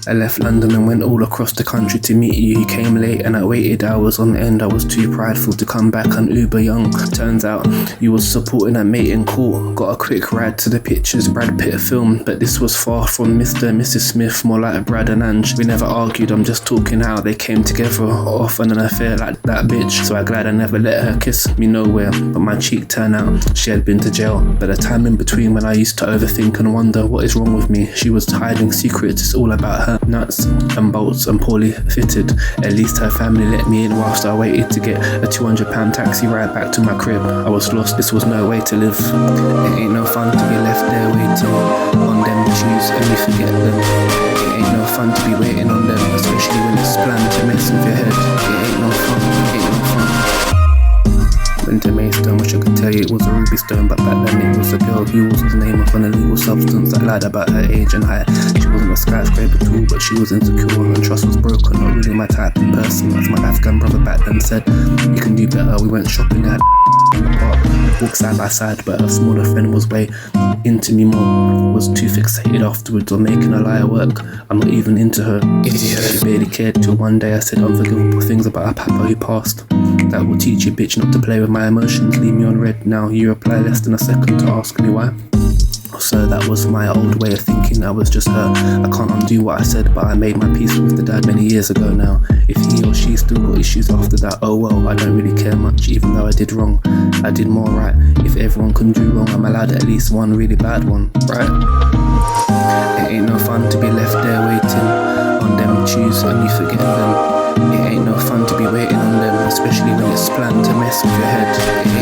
I left London and went all across the country to meet you. You came late and I waited hours on end. I was too prideful to come back on Uber Young. Turns out you was supporting a mate in court. Got a quick ride to the pictures Brad Pitt film, but this was far from Mr. and Mrs. Smith, more like Brad and Ange. We never argued, I'm just talking how they came together off on an affair like that bitch. So I'm glad I never let her kiss me nowhere, but my cheek turned out she had been to jail. But the time in between when I used to overthink and wonder what is wrong with me, she was hiding secrets. It's all about her nuts and bolts and poorly fitted. At least her family let me in whilst I waited to get a £200 taxi ride back to my crib. I was lost, this was no way to live. It ain't no fun to be left there waiting on them shoes and you forget them. It ain't no fun to be waiting on them, especially when it's planned to mess with your head. It ain't no fun, it ain't no fun. Went to Maidstone, wish I could tell you it was a ruby stone, but back then it was a girl who was the name of an illegal substance that lied about her age and height. She wasn't a skyscraper tool, but she was insecure and trust was broken. Not really my type in person, as my Afghan brother back then said. You can do better. We went shopping, they had in the park, walked side by side, but her smaller friend was way into me more. Was too fixated afterwards on making a liar work. I'm not even into her. Idiot. She barely cared till one day I said unforgivable things about her papa who passed. That will teach you, bitch, not to play with my emotions. Leave me on red now. You reply less than a second to ask me why. So that was my old way of thinking. I was just her. I can't undo what I said, but I made my peace with the dad many years ago now. If he or she still got issues after that, oh well, I don't really care much. Even though I did wrong, I did more right. If everyone can do wrong, I'm allowed at least one really bad one, right? It ain't no fun to be left there waiting on them shoes and you forgetting them. It ain't no fun to be waiting on them, especially when it's planned to mess with your head.